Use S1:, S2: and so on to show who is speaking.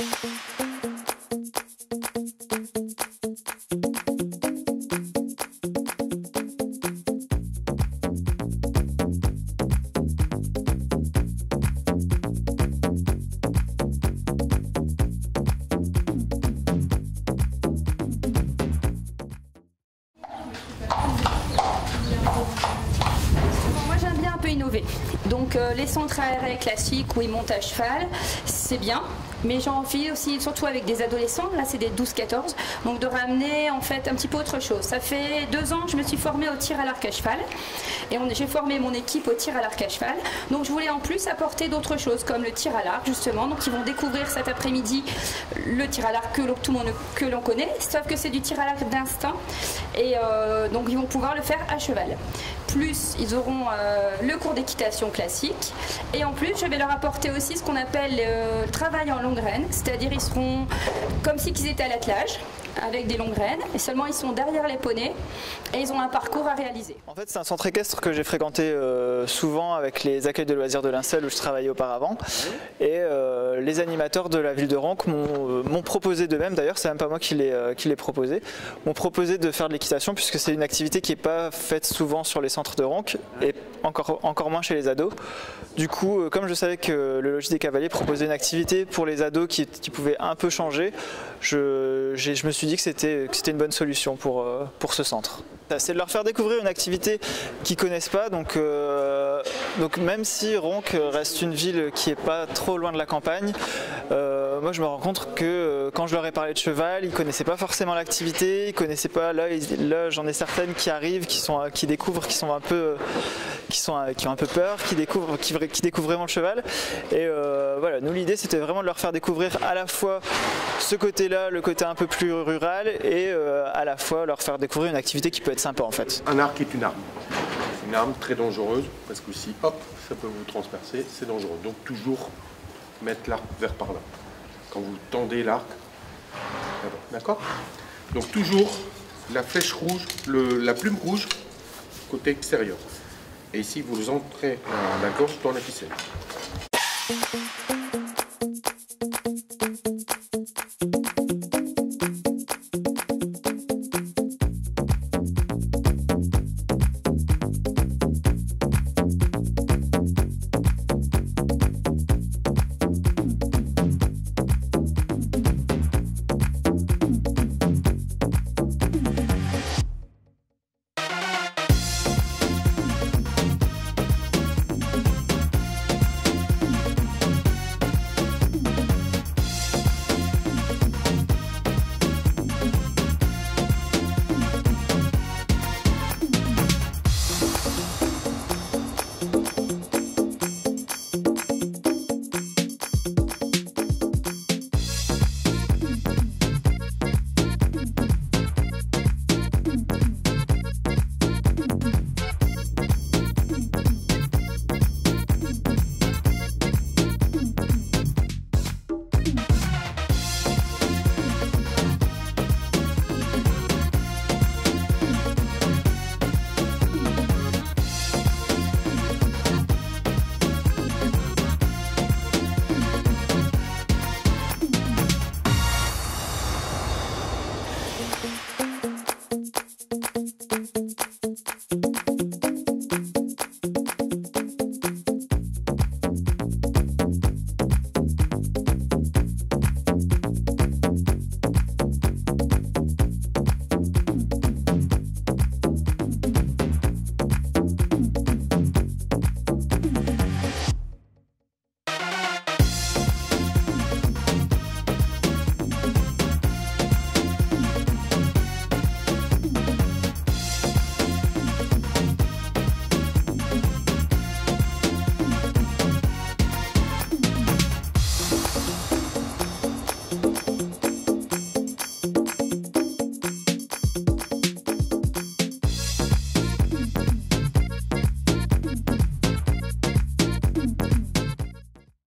S1: Moi j'aime bien un peu innover, donc les centres aérés classiques où ils montent à cheval, c'est bien, mais j'ai envie aussi, surtout avec des adolescents, là c'est des 12-14, donc de ramener en fait un petit peu autre chose. Ça fait 2 ans que je me suis formée au tir à l'arc à cheval, et j'ai formé mon équipe au tir à l'arc à cheval, donc je voulais en plus apporter d'autres choses comme le tir à l'arc justement, donc ils vont découvrir cet après-midi le tir à l'arc que l'on connaît, sauf que c'est du tir à l'arc d'instinct, et donc ils vont pouvoir le faire à cheval. Plus ils auront le cours d'équitation classique, et en plus je vais leur apporter aussi ce qu'on appelle le travail en longue graine, c'est-à-dire ils seront comme si ils étaient à l'attelage avec des longues graines, et seulement ils sont derrière les poneys et ils ont un parcours à réaliser.
S2: En fait c'est un centre équestre que j'ai fréquenté souvent avec les accueils de loisirs de l'Incel où je travaillais auparavant, et les animateurs de la ville de Roncq m'ont proposé d'eux-mêmes, d'ailleurs c'est même pas moi qui l'ai proposé, m'ont proposé de faire de l'équitation puisque c'est une activité qui n'est pas faite souvent sur les centres de Roncq et encore moins chez les ados. Du coup, comme je savais que le Logis des Cavaliers proposait une activité pour les ados qui pouvait un peu changer, je me suis dit que c'était une bonne solution pour ce centre. C'est de leur faire découvrir une activité qu'ils ne connaissent pas, donc même si Roncq reste une ville qui n'est pas trop loin de la campagne, moi je me rends compte que quand je leur ai parlé de cheval, ils ne connaissaient pas forcément l'activité, ils connaissaient pas, là j'en ai certaines qui arrivent, qui découvrent, qui ont un peu peur, qui découvrent vraiment le cheval, et voilà, nous l'idée c'était vraiment de leur faire découvrir à la fois ce côté-là, le côté un peu plus rural, et à la fois leur faire découvrir une activité qui peut être sympa en fait.
S3: Un arc est une arme. C'est une arme très dangereuse parce que si hop, ça peut vous transpercer, c'est dangereux. Donc toujours mettre l'arc vers par là. Quand vous tendez l'arc, d'accord? Donc toujours la flèche rouge, la plume rouge côté extérieur. Et ici vous entrez la gorge dans la ficelle.